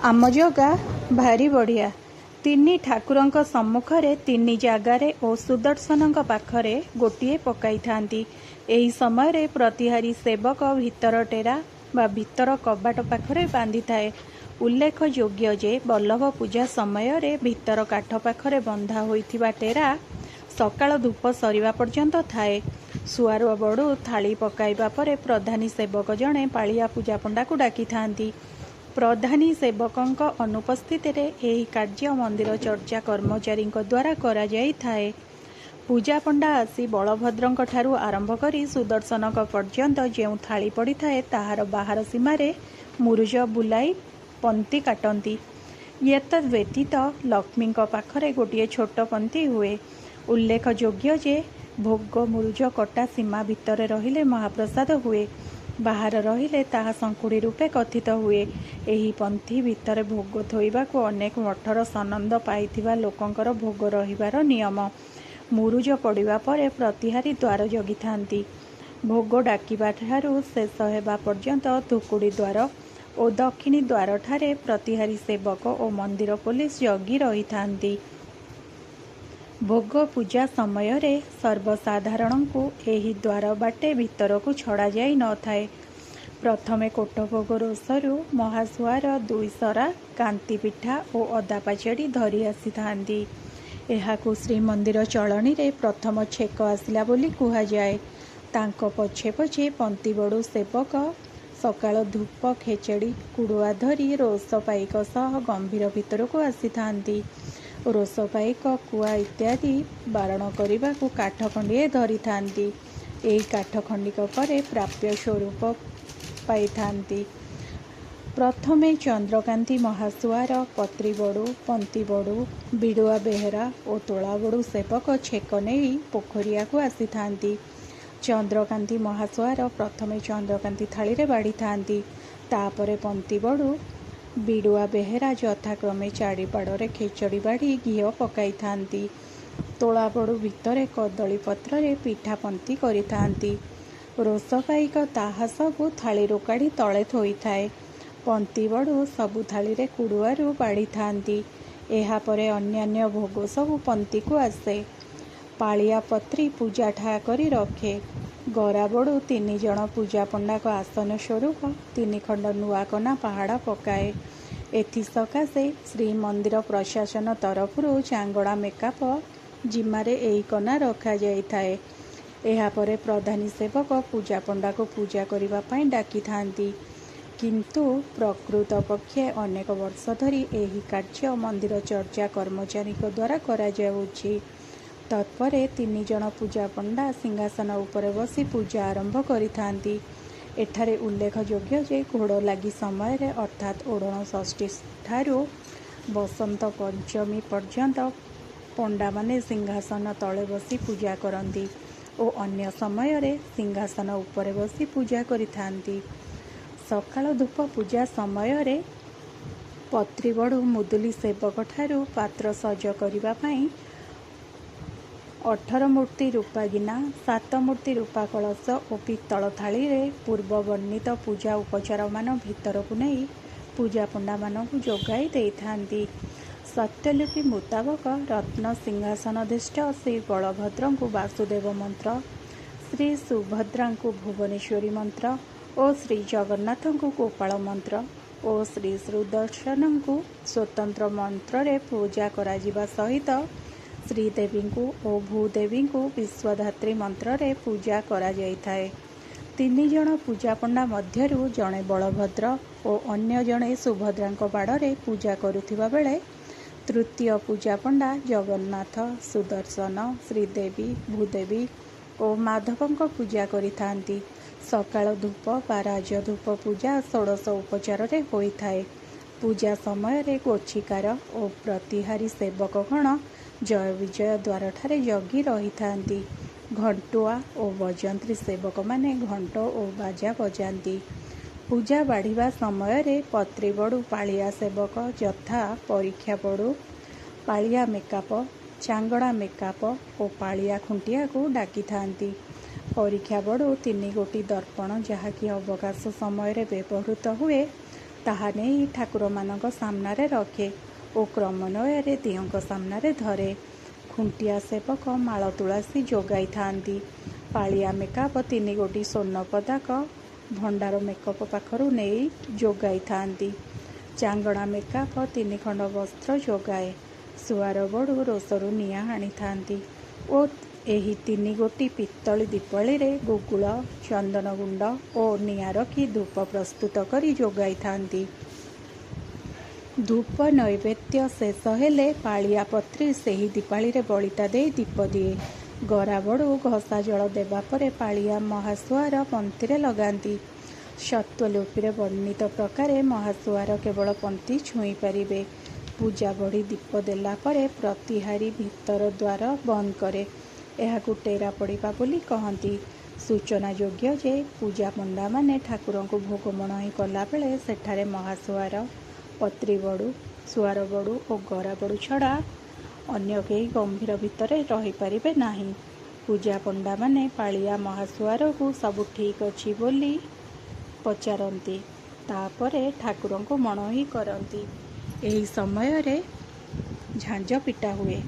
आम जगा भारी बढ़िया तीनी ठाकुरंक सम्मुखरे तीनी जागारे और सुदर्शन पाखरे गोटे पकाई थांती। एही समय रे प्रतिहारी सेवक भितर टेरा बा भितर कबाट पाखरे बांधि थाए। उल्लेख योग्य जे बल्लभ पूजा समय रे भितर काठ पाखरे बंधा होइथिबा टेरा सकाळ धूप सरिबा पर्यंत थाए। सुआर बड़ू थाली पकाइबा परे प्रधानी सेवक जणे पालिया पूजा पंडा को डाकी थांती। प्रधानी सेवकंक अनुपस्थित रे एही कार्य मंदिर चर्चा कर्मचारी द्वारा करा जाई थाए। पूजा पंडा आसी बलभद्रंक ठारू आरंभ करी सुदर्शनक पर्यंत जेउ थाली पड़ी थाए ताहार बाहर सीमारे मुरुज बुलाई पंक्ति काटती। एतद व्यतीत लक्ष्मींक पाखरे गोटे छोट पंक्ति हुए। उल्लेख योग्य जे भोग मुरुज कटा सीमा भितर रहिले महाप्रसाद हुए, बाहर रहिले ताहा संकुड़ी रूपे कथित हुए। एही पंथी भितर भोग थोइबाकु अनेक मठर सनंद पाइथिबा लोकंकर भोग रहिबार नियम। मुरुज पड़िबा परे प्रतिहारी द्वार जगी थांती। भोग डाकिबा ठारू शेष हेबा पर्यंत धुकुड़ी द्वार और दक्षिणी द्वार ठारे प्रतिहारी सेवक और मंदिर पुलिस जगी रही थांती। भोग पूजा समय रे सर्वसाधारण को एही द्वार बाटे भितर को छड़ा जाई न थाए। प्रथमे कोटभोग रोषरु महासुआर दुई सरा कांति पिठा और अदा पाचेड़ी धरी आसी थांती। एहाकु श्रीमंदिर चलनी रे प्रथम छेक आसिला बोली कुहा जाए। तांको पछे पछे पंती बड़ू सेवक सकाळ धूप खेचेड़ी कुड़ुआ धरी रोष पाइक सह गंभीर भितर को आसी थांती। रोष पाइक कुआ इत्यादि बारण करने को काठ खंडिए धरी थांती। एही काठ खंडिक परे प्राप्य स्वरूप पाई थांती। प्रथमे चंद्रकांती महासुआर पत्री बड़ू पंती बड़ू बिड़ुआ बेहरा और तोला बड़ू सेवक छेक नहीं पोखरिया को आसी थांती। चंद्रकांती महासुआर प्रथमे चंद्रकांती थाली रे बाड़ी थांती। तापरे पंती बड़ू बिड़ुआ बेहरा यथाक्रमे चारिपाड़े खेचड़ी बाड़ी घीओ पकाई थांती। तोला बड़ू भितरे कदली पत्र रे पिठा पंती करी थांती। रोष पाइक ताहा सबु थाली काढ़ी तले थोई थाए। पंती बड़ू सबु थाली रे कुड़ुआरू बाड़ी थांती। एहा परे अन्यान्य भोग सबु पंती को आसे। पालिया पत्री पूजा ठा करी रखे। गरा बड़ू तीन जन पूजा पंडा को आसन स्वरूप तीन खंड नुआ कना पहाड़ा पकाए। एथि सकाशे श्रीमंदिर प्रशासन तरफरु चांगड़ा मेकअप जिम्मारे एही कना रखा जाई थाए। एहा परे प्रधानी सेवक पूजा पंडा को पूजा करिबा पई डाकी थांती। किंतु प्रकृत पक्षे अनेक वर्ष धरी एही कार्य मंदिर चर्चा कर्मचारी द्वारा करा जाउछि। तत्परे तीन जन पूजा पंडा सिंहासन उपरे बसी पूजा आरंभ करि थांती। एठारे उल्लेख योग्य जे घोड़ लगी समय रे अर्थात ओढ़ण षष्ठी ठारू बसंत पंचमी पर्यंत पंडा माने सिंहासन तले बसी पूजा करती और अन्य समय रे सिंहासन उपरे बसी पूजा करि थांती। सकाळ धूप पूजा समय रे पत्री बड़ू मुदुली सेवक ठारू पात्र सज करिबा पई 18 मूर्ति रूपा गिना 7 मूर्ति रूपा कलश और पित्तल थाली रे पूर्व वर्णित पूजा उपचार मान भितर को नहीं पूजा पंडा मान को जोगाई दे थांती। सत्यलिपि मुताबक रत्न सिंहासनधिष्ठ श्री बलभद्र को वासुदेव मंत्र, श्री सुभद्रा को भुवनेश्वरी मंत्र और श्री जगन्नाथ को गोपाल मंत्र और श्री सुदर्शन को स्वतंत्र मंत्र रे पूजा करा जिबा सहित श्रीदेवी को और भूदेवी को विश्वधात्री मंत्र रे पूजा करा जाई थाए। तीन जन पूजा पंडा मध्यरु जणे बलभद्र और अन्य जणे सुभद्रांक बाड़े पूजा करुथिबा बेले तृतीय पूजा पंडा जगन्नाथ, सुदर्शन, श्रीदेवी, भूदेवी और माधवंक पूजा करि थांती। सकाळ धूप बा राज धूप पूजा षोडश उपचार रे होई थाए। पूजा समय रे गोछिकार और प्रतिहारी सेवकगण जय विजय द्वार ठारे जगी रही थांती। घंटुआ और बजंत्री सेवक माने घंट और बाजा बजाती। पूजा बाढ़िबा समय रे पत्री बड़ू पालिया सेवक यथा परीक्षा बड़ू पालिया मेकअप, चांगड़ा मेकअप और पालिया खुंटिया को डाकी थांती। परीक्षा बड़ू तीन गोटी दर्पण जहाँकि अवकाश समय रे व्यवहृत हुए ତାହା ନେଇ ଠାକୁରମାନଙ୍କ ସାମ୍ନାରେ ରଖେ ଓ କ୍ରମାନ୍ୱୟରେ ଦିଅଁଙ୍କ ସାମ୍ନାରେ ଧରେ। ଖୁଣ୍ଟିଆ ସେବକ ମାଳ ତୁଳସୀ ଯୋଗାଇଥାନ୍ତି। ପାଳିଆ ମେକାପ 3 ଗୋଟି ସ୍ୱର୍ଣ୍ଣ ପଦାକ ଭଣ୍ଡାର ମେକପ ପାଖରୁ ନେଇ ଯୋଗାଇଥାନ୍ତି। ଚାଙ୍ଗଣା ମେକାପ 3 ଖଣ୍ଡ ବସ୍ତ୍ର ଯୋଗାଏ। ସୁଆର ବଡ଼ୁ ରୋଷରୁ ନିଆଁ ଆଣିଥାନ୍ତି ଓ ଏହି 3 ଗୋଟି ପିତ୍ତଳି ଦୀପଳିରେ ଗୁଗୁଳ, ଚନ୍ଦନ ଗୁଣ୍ଡ ଓ ନିଆଁ ରଖି ଧୂପ ପ୍ରସ୍ତୁତ କରି ଯୋଗାଇଥାନ୍ତି। ଧୂପ ନୈବେଦ୍ୟ ଶେଷ ହେଲେ ପାଳିଆ ପତ୍ରୀ ସେହି ଦୀପାଳିରେ ବଳିତା ଦେଇ ଦୀପ ଦିଏ। ଗରା ବଡ଼ୁ ଘଷା ଜଳ ଦେବା ପରେ ପାଳିଆ ମହାସୁଆର ପନ୍ତିରେ ଲଗାନ୍ତି। ସତ୍ତ୍ୱଲିପିରେ ବର୍ଣ୍ଣିତ ପ୍ରକାରେ ମହାସୁଆର କେବଳ ପନ୍ତି ଛୁଇଁ ପାରିବେ। ପୂଜା ବଢ଼ି ଦୀପ ଦେଲା ପରେ ପ୍ରତିହାରୀ ଭିତର ଦ୍ୱାର ବନ୍ଦ କରେ। ଏହାକୁ ଟେରା ପଡ଼ିବା ବୋଲି କହନ୍ତି। ସୂଚନାଯୋଗ୍ୟ ଯେ ପୂଜା ପଣ୍ଡାମାନେ ଠାକୁରଙ୍କୁ ଭୋଗ ମଣୋହି କଲାବେଳେ ସେଠାରେ ମହାସୁଆର, ପତ୍ରୀ ବଡ଼ୁ, ସୁଆର ବଡ଼ୁ ଓ ଗରା ବଡ଼ୁ ଛଡ଼ା ଅନ୍ୟ କେହି ଗମ୍ଭୀର ଭିତରେ ରହିପାରିବେ ନାହିଁ। ପୂଜା ପଣ୍ଡାମାନେ ପାଳିଆ ମହାସୁଆରକୁ ସବୁ ଠିକ୍ ଅଛି ବୋଲି ପଚାରନ୍ତି। ତାପରେ ଠାକୁରଙ୍କୁ ମଣୋହି କରନ୍ତି। ଏହି ସମୟରେ ଝାଞ୍ଜ ପିଟା ହୁଏ।